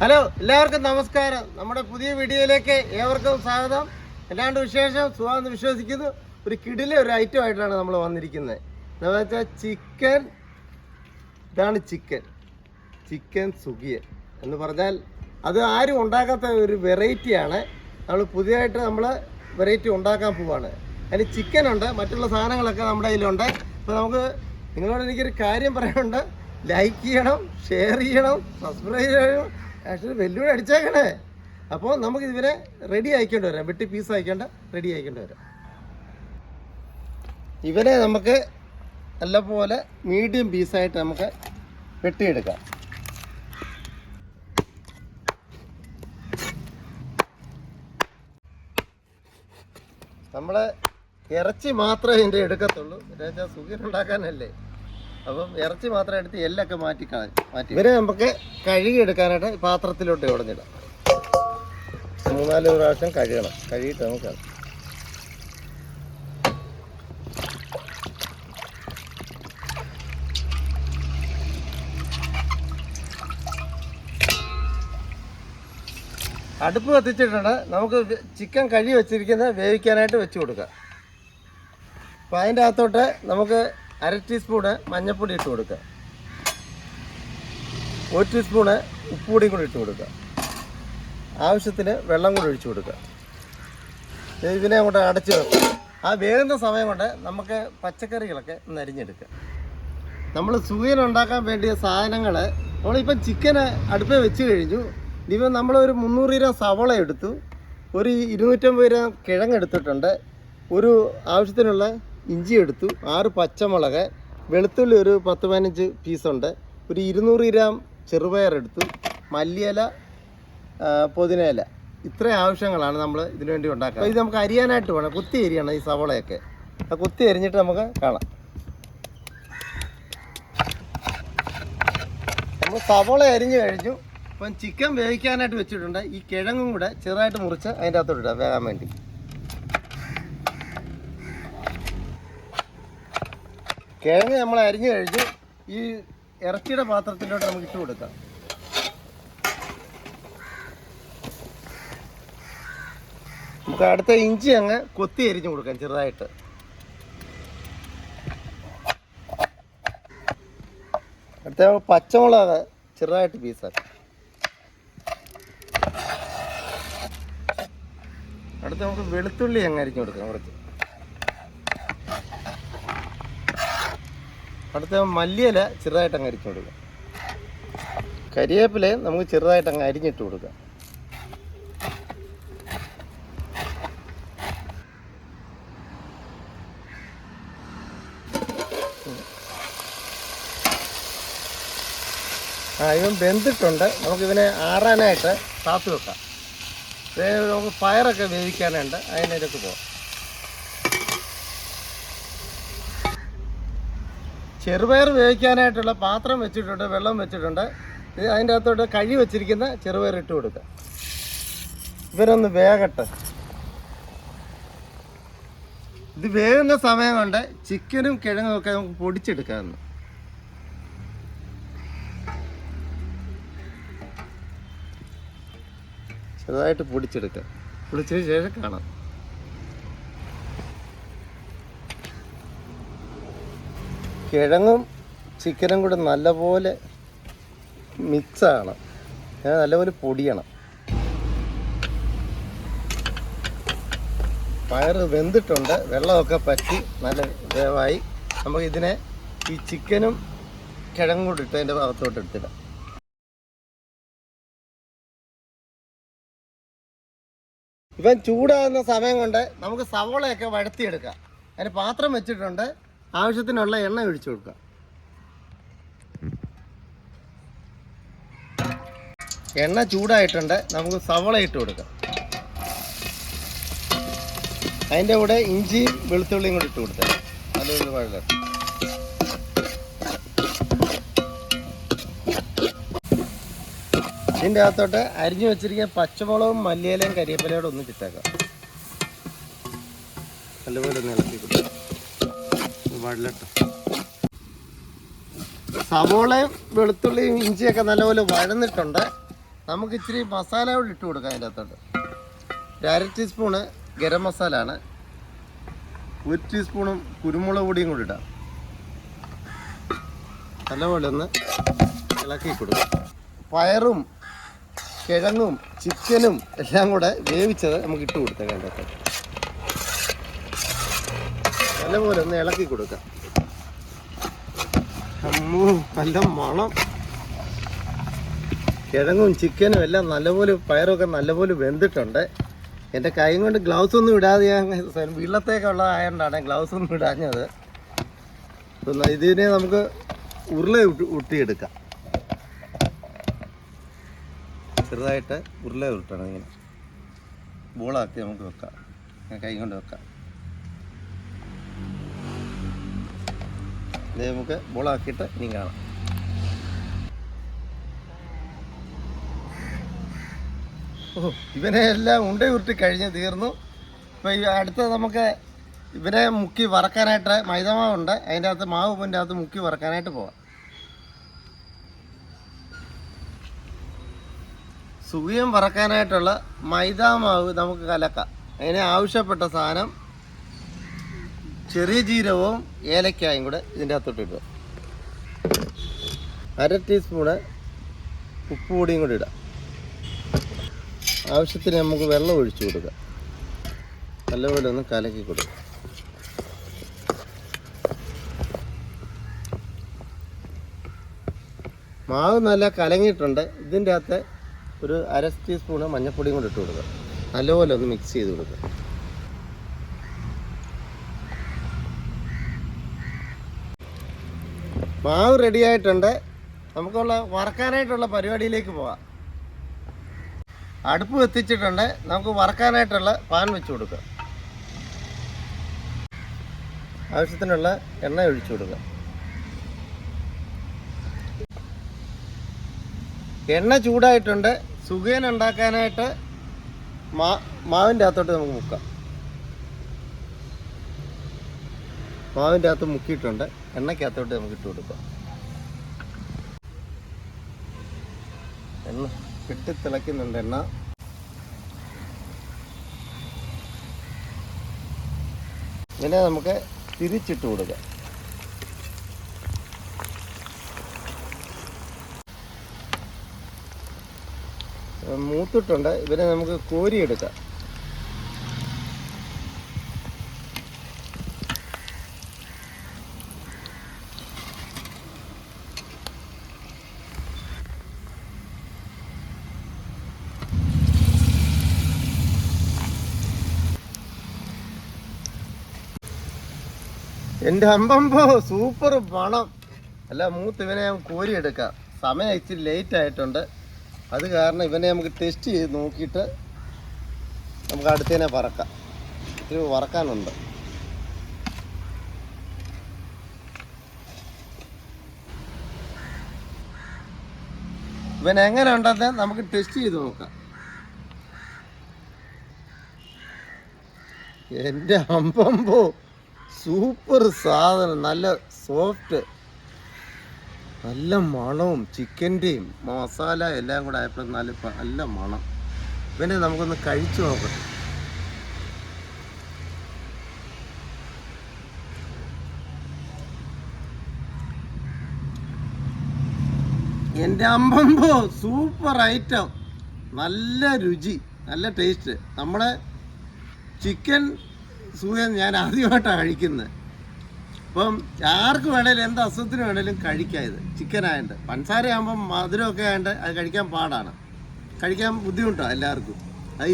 Hello, എല്ലാവർക്കും നമസ്കാരം. നമ്മുടെ പുതിയ വീഡിയോയിലേക്ക് ഏവർക്കും സ്വാഗതം. എല്ലാണ്ട് വിശേഷം സുഖമെന്ന് വിശ്വസിക്കുന്നു. ഒരു കിടിലെ ഒരു ഐറ്റം ആയിട്ടാണ് നമ്മൾ വന്നിരിക്കുന്നത്. എന്താ വെച്ചാൽ ചിക്കൻ, ഇതാണ് ചിക്കൻ സുഗിയൻ എന്ന് പറഞ്ഞാൽ അത് ആരും ഉണ്ടാക്കാത്ത ഒരു വെറൈറ്റിയാണ്. നമ്മൾ പുതിയതായിട്ട് വെറൈറ്റി ഉണ്ടാക്കാൻ പോവാണ്. അതിന് ചിക്കനുണ്ട്, മറ്റുള്ള സാധനങ്ങളൊക്കെ നമ്മുടെ കയ്യിലുണ്ട്. അപ്പോൾ നിങ്ങളോട് എനിക്കൊരു കാര്യം പറയാനുണ്ട്. ലൈക്ക് ചെയ്യണം, ഷെയർ ചെയ്യണം, സബ്സ്ക്രൈബ് ചെയ്യണം, ആക്ച്വലി വെല്ലുവിളി അടിച്ചേക്കണേ. അപ്പോൾ നമുക്ക് ഇതിനെ റെഡി ആയിക്കൊണ്ട് വരാം. വെട്ടി പീസ് ആയിക്കൊണ്ട് റെഡി ആയിക്കൊണ്ട് വരാം. ഇവനെ നമുക്ക് നല്ലപോലെ മീഡിയം പീസായിട്ട് നമുക്ക് വെട്ടിയെടുക്കാം. നമ്മളെ ഇറച്ചി മാത്രമേ ഇതിൻ്റെ എടുക്കത്തുള്ളൂ. എന്നുവെച്ചാൽ സുഖം ഉണ്ടാക്കാനല്ലേ. അപ്പം ഇറച്ചി മാത്രം എടുത്ത് എല്ലൊക്കെ മാറ്റി ഇവരെ നമുക്ക് കഴുകിയെടുക്കാനായിട്ട് പാത്രത്തിലോട്ട് ഉടഞ്ഞിടാം. 3-4 പ്രാവശ്യം കഴുകണം. കഴുകിയിട്ട് നമുക്ക് അടുപ്പ് കത്തിച്ചിട്ടുണ്ട്. നമുക്ക് ചിക്കൻ കഴുകി വെച്ചിരിക്കുന്നത് വേവിക്കാനായിട്ട് വെച്ച് കൊടുക്കാം. അപ്പോൾ അതിൻ്റെ അകത്തോട്ട് നമുക്ക് 1/2 ടീസ്പൂണ് മഞ്ഞൾപ്പൊടി ഇട്ട് കൊടുക്കുക. 1 ടീസ്പൂണ് ഉപ്പുപൊടിയും കൂടി ഇട്ട് കൊടുക്കുക. ആവശ്യത്തിന് വെള്ളം കൂടി ഒഴിച്ചു കൊടുക്കുക. ഇതിനെ അങ്ങോട്ട് അടച്ച് വെക്കുക. ആ വേകുന്ന സമയം കൊണ്ട് നമുക്ക് പച്ചക്കറികളൊക്കെ ഒന്ന് അരിഞ്ഞെടുക്കുക. നമ്മൾ സുഖിയൻ ഉണ്ടാക്കാൻ വേണ്ടിയ സാധനങ്ങൾ നമ്മളിപ്പം ചിക്കന് അടുപ്പേ വെച്ച് കഴിഞ്ഞു. ഇപ്പം നമ്മളൊരു 300 ഗ്രാം സവള എടുത്തു, ഒരു 250 ഗ്രാം കിഴങ്ങെടുത്തിട്ടുണ്ട്, ഒരു ആവശ്യത്തിനുള്ള ഇഞ്ചി എടുത്തു, 6 പച്ചമുളക്, വെളുത്തുള്ളി ഒരു 10-15 പീസുണ്ട്, ഒരു 200 ഗ്രാം ചെറുപയർ എടുത്തു, മല്ലിയില, പുതിനയില. ഇത്രയും ആവശ്യങ്ങളാണ് നമ്മൾ ഇതിനു വേണ്ടി ഉണ്ടാക്കുക. അപ്പോൾ ഇത് നമുക്ക് അരിയാനായിട്ട് വേണം. കുത്തി അരിയണം ഈ സവളയൊക്കെ. ആ കുത്തി അരിഞ്ഞിട്ട് നമുക്ക് കാണാം. നമ്മൾ സവള അരിഞ്ഞു കഴിഞ്ഞു. അപ്പം ചിക്കൻ വേവിക്കാനായിട്ട് വെച്ചിട്ടുണ്ട്. ഈ കിഴങ്ങും കൂടെ ചെറുതായിട്ട് മുറിച്ച് അതിൻ്റെ അകത്തോട്ട് ഇടാം വേകാൻ വേണ്ടി. കിഴങ്ങ് നമ്മൾ അരിഞ്ഞു കഴിഞ്ഞു. ഈ ഇറച്ചിയുടെ പാത്രത്തിലോട്ട് നമുക്ക് ഇട്ട് കൊടുക്കാം. നമുക്ക് അടുത്ത ഇഞ്ചി അങ്ങ് കൊത്തി അരിഞ്ഞു കൊടുക്കാം ചെറുതായിട്ട്. അടുത്ത പച്ചമുളക് ചെറുതായിട്ട് പീസാക്കാം. അടുത്ത നമുക്ക് വെളുത്തുള്ളി അങ്ങ് അരിഞ്ഞു കൊടുക്കാം കുറച്ച്. അടുത്ത മല്ലിയില ചെറുതായിട്ട് അങ്ങ് അരിഞ്ഞു കൊടുക്കുക. കരിവേപ്പില നമുക്ക് ചെറുതായിട്ട് അങ്ങ് അരിഞ്ഞിട്ട് കൊടുക്കുക. ഇവൻ വെന്തിട്ടുണ്ട്. നമുക്കിവനെ ആറാനായിട്ട് കാത്തു വെക്കാം. നമുക്ക് പയറൊക്കെ വേവിക്കാനുണ്ട്, അതിനൊക്കെ പോകാം. ചെറുപയർ വേവിക്കാനായിട്ടുള്ള പാത്രം വെച്ചിട്ടുണ്ട്, വെള്ളം വെച്ചിട്ടുണ്ട്. ഇത് അതിൻ്റെ അകത്തോട്ട് കഴുകി വെച്ചിരിക്കുന്ന ചെറുപയർ ഇട്ട് കൊടുക്കുക. ഇവരൊന്ന് വേകട്ടെ. ഇത് വേകുന്ന സമയം കൊണ്ട് ചിക്കനും കിഴങ്ങും ഒക്കെ നമുക്ക് പൊടിച്ചെടുക്കാമെന്ന്. ചെറുതായിട്ട് പൊടിച്ചെടുക്കുക. പൊടിച്ചതിന് ശേഷം കാണാം. കിഴങ്ങും ചിക്കനും കൂടെ നല്ലപോലെ മിക്സാണ്, നല്ലപോലെ പൊടിയണം. പയറ് വെന്തിട്ടുണ്ട്, വെള്ളമൊക്കെ പറ്റി നല്ല വേവായി. നമുക്കിതിനെ ഈ ചിക്കനും കിഴങ്ങും കൂടി ഇട്ട് അതിൻ്റെ ഭാഗത്തോട്ട് എടുത്തിടാം. ഇവൻ ചൂടാകുന്ന സമയം കൊണ്ട് നമുക്ക് സവോളയൊക്കെ വഴത്തിയെടുക്കാം. അതിന് പാത്രം വെച്ചിട്ടുണ്ട്, ആവശ്യത്തിനുള്ള എണ്ണ ഒഴിച്ചു കൊടുക്കുക. എണ്ണ ചൂടായിട്ടുണ്ട്, നമുക്ക് സവോള ഇട്ട് കൊടുക്കാം. അതിൻ്റെ കൂടെ ഇഞ്ചിയും വെളുത്തുള്ളിയും കൂടി ഇട്ട് കൊടുത്താൽ നല്ലൊരു വഴല. ഇതിൻ്റെ അകത്തോട്ട് അരിഞ്ഞു വെച്ചിരിക്കുന്ന പച്ചമുളകും മല്ലിയിലയും കരിവേപ്പിലയോടെ ഒന്ന് ചിട്ടേക്കാം. നല്ലപോലെ ഒന്ന് ഇളക്കി കൊടുക്കാം. വഴലട്ട സവോളയും വെളുത്തുള്ളിയും ഇഞ്ചിയൊക്കെ നല്ലപോലെ വഴന്നിട്ടുണ്ട്. നമുക്ക് ഇച്ചിരി മസാല കൂടി ഇട്ട് കൊടുക്കാം അതിൻ്റെ അകത്തോട്ട്. ഒരു 1/2 ടീസ്പൂണ് ഗരം മസാല ആണ്, 1 ടീസ്പൂണും കുരുമുളക് പൊടിയും കൂടി ഇടാം. നല്ലപോലെ ഒന്ന് ഇളക്കി കൊടുക്കാം. പയറും കിഴങ്ങും ചിക്കനും എല്ലാം കൂടെ വേവിച്ചത് നമുക്ക് ഇട്ട് കൊടുക്കാം. അതിൻ്റെ അകത്തോട്ട് നല്ലപോലെ ഒന്ന് ഇളക്കി കൊടുക്കാം. നല്ല മണം. കിഴങ്ങും ചിക്കനും എല്ലാം നല്ലപോലെ, പയറൊക്കെ നല്ലപോലെ വെന്തിട്ടുണ്ട്. എൻ്റെ കൈ കൊണ്ട് ഗ്ലൗസ് ഒന്നും ഇടാതെ ഞാൻ വീട്ടിലത്തേക്കുള്ളതായതുകൊണ്ടാണ് ഗ്ലൗസ് ഒന്നും ഇടാഞ്ഞത്. ഇതിനെ നമുക്ക് ഉരുള ഉരുട്ടിയെടുക്കാം. ചെറുതായിട്ട് ഉരുള ഉരുട്ടണം. ഇങ്ങനെ ബോളാക്കി നമുക്ക് വെക്കാം. ഞാൻ കൈ കൊണ്ട് വെക്കാം. ഇത് നമുക്ക് ബോളാക്കിയിട്ട് ഇനി കാണാം. ഇവനെ എല്ലാം ഉണ്ട ഉരുട്ടി കഴിഞ്ഞ് തീർന്നു. ഇപ്പോൾ അടുത്ത് നമുക്ക് ഇവനെ മുക്കി വറക്കാനായിട്ട് മൈദമാവുണ്ട്. അതിൻ്റെ അകത്ത് മാവിൻ്റെ അകത്ത് മുക്കി വറക്കാനായിട്ട് പോവാം. സുഖിയം വറക്കാനായിട്ടുള്ള മൈദാമാവ് നമുക്ക് കലക്കാം. അതിന് ആവശ്യപ്പെട്ട സാധനം ചെറിയ ജീരകവും ഏലക്കായും കൂടെ ഇതിൻ്റെ അകത്തോട്ട് ഇടുക. 1/2 ടീസ്പൂണ് ഉപ്പ് പൊടിയും കൂടി ഇടാം. ആവശ്യത്തിന് നമുക്ക് വെള്ളം ഒഴിച്ചു കൊടുക്കുക. നല്ലപോലെ ഒന്ന് കലക്കി കൊടുക്കുക. മാവ് നല്ല കലങ്ങിയിട്ടുണ്ട്. ഇതിൻ്റെ അകത്ത് ഒരു 1/2 ടീസ്പൂണ് മഞ്ഞൾപ്പൊടിയും കൂടി ഇട്ട് കൊടുക്കുക. നല്ലപോലെ ഒന്ന് മിക്സ് ചെയ്ത് കൊടുക്കുക. മാവ് റെഡി ആയിട്ടുണ്ട്. നമുക്കുള്ള വറക്കാനായിട്ടുള്ള പരിപാടിയിലേക്ക് പോവാം. അടുപ്പ് എത്തിച്ചിട്ടുണ്ട്. നമുക്ക് വറക്കാനായിട്ടുള്ള പാൻ വെച്ച് കൊടുക്കുക. ആവശ്യത്തിനുള്ള എണ്ണ ഒഴിച്ചു കൊടുക്കുക. എണ്ണ ചൂടായിട്ടുണ്ട്. സുഖിയൻ ഉണ്ടാക്കാനായിട്ട് മാവിൻ്റെ അകത്തോട്ട് നമുക്ക് മുക്കാം. മാവിൻ്റെ അകത്ത് മുക്കിയിട്ടുണ്ട്. എണ്ണയ്ക്കകത്തോട്ട് നമുക്ക് ഇട്ട് കൊടുക്കാം. എണ്ണ വെട്ടിത്തിളയ്ക്കുന്നുണ്ട്. എണ്ണ ഇങ്ങനെ നമുക്ക് തിരിച്ചിട്ട് കൊടുക്കാം. മൂത്തിട്ടുണ്ട്. ഇവരെ നമുക്ക് കോരിയെടുക്കാം. എൻ്റെ അമ്പമ്പോ സൂപ്പർ മണം. അല്ല മൂത്ത് ഇവനെ നമുക്ക് കോരിയെടുക്കാം. സമയം ഇച്ചിരി ലേറ്റ് ആയിട്ടുണ്ട്. അത് കാരണം ഇവനെ നമുക്ക് ടെസ്റ്റ് ചെയ്ത് നോക്കിയിട്ട് നമുക്ക് അടുത്തതിനെ വറക്കാം. ഇത്തിരി വറക്കാനുണ്ട്. ഇവൻ എങ്ങനെ ഉണ്ടെന്ന് നമുക്ക് ടെസ്റ്റ് ചെയ്ത് നോക്കാം. എൻ്റെ അമ്പമ്പോ സൂപ്പർ സാധനം. നല്ല സോഫ്റ്റ്, നല്ല മണവും ചിക്കൻ്റെയും മസാല എല്ലാം കൂടെ ആയപ്പോൾ നല്ല മണം. ഇവനെ നമുക്കൊന്ന് കഴിച്ചു നോക്കട്ടെ. എൻ്റെ അമ്പമ്പോ സൂപ്പർ ഐറ്റം. നല്ല രുചി, നല്ല ടേസ്റ്റ്. നമ്മുടെ ചിക്കൻ സുഖം ഞാൻ ആദ്യമായിട്ടാണ് കഴിക്കുന്നത്. അപ്പം ആർക്ക് വേണേലും എന്ത് അസുഖത്തിന് വേണേലും കഴിക്കാം. ഇത് ചിക്കൻ ആയതുകൊണ്ട്. പഞ്ചസാര ആകുമ്പം മധുരമൊക്കെ ആയതുകൊണ്ട് അത് കഴിക്കാൻ പാടാണ്, കഴിക്കാൻ ബുദ്ധിമുട്ടാണ് എല്ലാവർക്കും.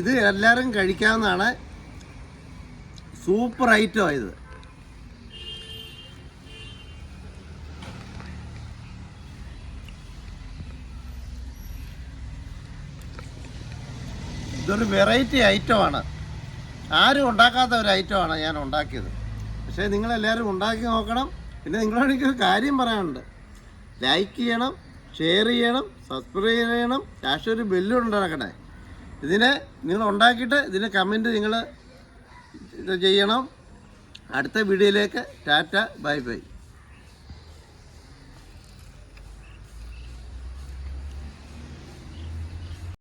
ഇത് എല്ലാവരും കഴിക്കാവുന്നതാണ്. സൂപ്പർ ഐറ്റമാണ് ഇത്. ഇതൊരു വെറൈറ്റി ഐറ്റമാണ്. ആരും ഉണ്ടാക്കാത്ത ഒരു ഐറ്റമാണ് ഞാൻ ഉണ്ടാക്കിയത്. പക്ഷേ നിങ്ങളെല്ലാവരും ഉണ്ടാക്കി നോക്കണം. പിന്നെ നിങ്ങളോട് എനിക്കൊരു കാര്യം പറയാനുണ്ട്. ലൈക്ക് ചെയ്യണം, ഷെയർ ചെയ്യണം, സബ്സ്ക്രൈബ് ചെയ്യണം, ലാസ്റ്റ് ഒരു ബെല്ലും ഉണ്ടാക്കണേ. ഇതിനെ നിങ്ങൾ ഉണ്ടാക്കിയിട്ട് ഇതിന് കമൻറ്റ് നിങ്ങൾ ചെയ്യണം. അടുത്ത വീഡിയോയിലേക്ക് ടാറ്റ, ബൈ ബൈ.